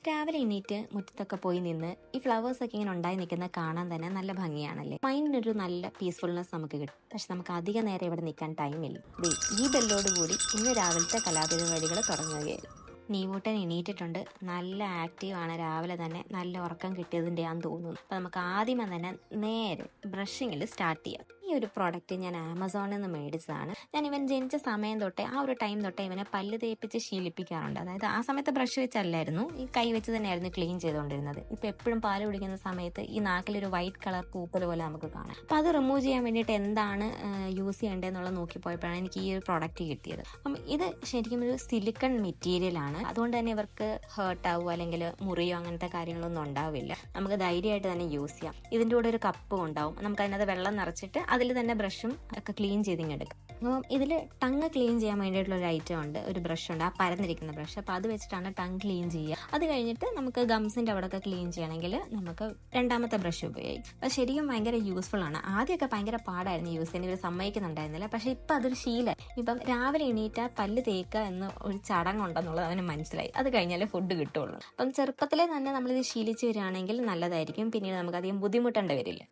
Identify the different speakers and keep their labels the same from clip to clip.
Speaker 1: രാവിലെ എണീറ്റ് മുറ്റത്തൊക്കെ പോയി നിന്ന് ഈ ഫ്ലവേഴ്സ് ഒക്കെ ഇങ്ങനെ ഉണ്ടായി നിൽക്കുന്നത് കാണാൻ തന്നെ നല്ല ഭംഗിയാണല്ലേ. മൈൻഡിനൊരു നല്ല പീസ്ഫുൾനെസ് നമുക്ക് കിട്ടും. പക്ഷെ നമുക്ക് അധിക നേരം ഇവിടെ നിൽക്കാൻ ടൈമില്ല. ഈ ബെല്ലോട് കൂടി ഇന്ന് രാവിലത്തെ കലാപരിപാടികൾ തുടങ്ങുകയായിരുന്നു. നീവൂട്ടൻ എണീറ്റിട്ടുണ്ട്. നല്ല ആക്റ്റീവാണ്. രാവിലെ തന്നെ നല്ല ഉറക്കം കിട്ടിയതിൻ്റെ ആണെന്ന് തോന്നുന്നു. അപ്പം നമുക്ക് ആദ്യമേ തന്നെ നേരെ ബ്രഷിങ്ങിൽ സ്റ്റാർട്ട് ചെയ്യാം. ഈ ഒരു പ്രോഡക്റ്റ് ഞാൻ ആമസോണിൽ നിന്ന് മേടിച്ചതാണ്. ഞാൻ ഇവൻ ജനിച്ച സമയം തൊട്ടേ ആ ഒരു ടൈം തൊട്ടേ ഇവനെ പല്ല് തേപ്പിച്ച് ശീലിപ്പിക്കാറുണ്ട്. അതായത് ആ സമയത്ത് ബ്രഷ് വെച്ചല്ലായിരുന്നു, ഈ കൈ വെച്ച് തന്നെയായിരുന്നു ക്ലീൻ ചെയ്തുകൊണ്ടിരുന്നത്. ഇപ്പം എപ്പോഴും പാല് കുടിക്കുന്ന സമയത്ത് ഈ നാക്കിലൊരു വൈറ്റ് കളർ പൂപ്പൽ പോലെ നമുക്ക് കാണാം. അപ്പം അത് റിമൂവ് ചെയ്യാൻ വേണ്ടിയിട്ട് എന്താണ് യൂസ് ചെയ്യേണ്ടതെന്നുള്ളത് നോക്കിപ്പോയപ്പോഴാണ് എനിക്ക് ഈ ഒരു പ്രോഡക്റ്റ് കിട്ടിയത്. അപ്പം ഇത് ശരിക്കും ഒരു സിലിക്കൺ മെറ്റീരിയലാണ്. അതുകൊണ്ട് തന്നെ ഇവർക്ക് ഹേർട്ട് ആവുമോ അല്ലെങ്കിൽ മുറിയോ അങ്ങനത്തെ കാര്യങ്ങളൊന്നും ഉണ്ടാവില്ല. നമുക്ക് ധൈര്യമായിട്ട് തന്നെ യൂസ് ചെയ്യാം. ഇതിൻ്റെ കൂടെ ഒരു കപ്പും ഉണ്ടാവും. നമുക്ക് അതിനകത്ത് വെള്ളം നിറച്ചിട്ട് അതിൽ തന്നെ ബ്രഷും ഒക്കെ ക്ലീൻ ചെയ്തിങ്ങെടുക്കാം. അപ്പം ഇതിൽ ടങ് ക്ലീൻ ചെയ്യാൻ വേണ്ടിയിട്ടുള്ള ഒരു ഐറ്റം ഉണ്ട്, ഒരു ബ്രഷ് ഉണ്ട്, ആ പരന്നിരിക്കുന്ന ബ്രഷ്. അപ്പോൾ അത് വെച്ചിട്ടാണ് ടങ് ക്ലീൻ ചെയ്യുക. അത് കഴിഞ്ഞിട്ട് നമുക്ക് ഗംസിൻ്റെ അവിടെയൊക്കെ ക്ലീൻ ചെയ്യണമെങ്കിൽ നമുക്ക് രണ്ടാമത്തെ ബ്രഷ് ഉപയോഗിക്കും. അത് ശരിക്കും ഭയങ്കര യൂസ്ഫുൾ ആണ്. ആദ്യമൊക്കെ ഭയങ്കര പാടായിരുന്നു യൂസ് ചെയ്യാൻ, ഇവർ സമ്മതിക്കുന്നുണ്ടായിരുന്നില്ല. പക്ഷേ ഇപ്പം അതൊരു ശീലം. ഇപ്പം രാവിലെ എണീറ്റാൽ പല്ല് തേക്കുക എന്ന് ഒരു ചടങ്ങുണ്ടെന്നുള്ളത് അവന് മനസ്സിലായി. അത് കഴിഞ്ഞാലേ ഫുഡ് കിട്ടുള്ളൂ. അപ്പം ചെറുപ്പത്തിലെ തന്നെ നമ്മളിത് ശീലിച്ച് വരികയാണെങ്കിൽ നല്ലതായിരിക്കും. പിന്നീട് നമുക്ക് അധികം ബുദ്ധിമുട്ടേണ്ടി വരില്ല.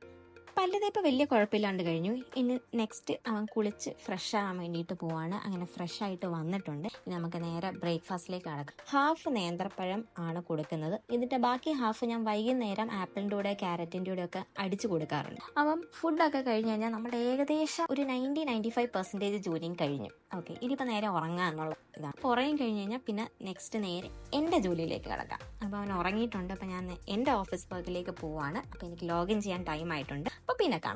Speaker 1: പല്ല് തേപ്പ് വലിയ കുഴപ്പമില്ലാണ്ട് കഴിഞ്ഞു. ഇനി നെക്സ്റ്റ് അവൻ കുളിച്ച് ഫ്രഷ് ആവാൻ വേണ്ടിയിട്ട് പോവാണ്. അങ്ങനെ ഫ്രഷ് ആയിട്ട് വന്നിട്ടുണ്ട്. ഇനി നമുക്ക് നേരെ ബ്രേക്ക്ഫാസ്റ്റിലേക്ക് കടക്കാം. ഹാഫ് നേന്ത്രപ്പഴം ആണ് കൊടുക്കുന്നത്. ഇതിന്റെ ബാക്കി ഹാഫ് ഞാൻ വൈകുന്നേരം ആപ്പിളിൻ്റെ കൂടെ ക്യാരറ്റിൻ്റെ കൂടെ ഒക്കെ അടിച്ചു കൊടുക്കാറുണ്ട്. അപ്പം ഫുഡൊക്കെ കഴിഞ്ഞ് കഴിഞ്ഞാൽ നമ്മുടെ ഏകദേശം ഒരു 90-95% ജോലിയും കഴിഞ്ഞു. ഓക്കെ, ഇനിയിപ്പോൾ നേരെ ഉറങ്ങുക എന്നുള്ള ഇതാണ്. അപ്പോൾ ഉറങ്ങി കഴിഞ്ഞ് കഴിഞ്ഞാൽ പിന്നെ നെക്സ്റ്റ് നേരെ എൻ്റെ ജോലിയിലേക്ക് കിടക്കാം. അപ്പോൾ അവൻ ഉറങ്ങിയിട്ടുണ്ട്. അപ്പോൾ ഞാൻ എൻ്റെ ഓഫീസ് വർക്കിലേക്ക് പോവാണ്. അപ്പോൾ എനിക്ക് ലോഗിൻ ചെയ്യാൻ ടൈം ആയിട്ടുണ്ട്. അപ്പോൾ പിന്നെ കാണാം.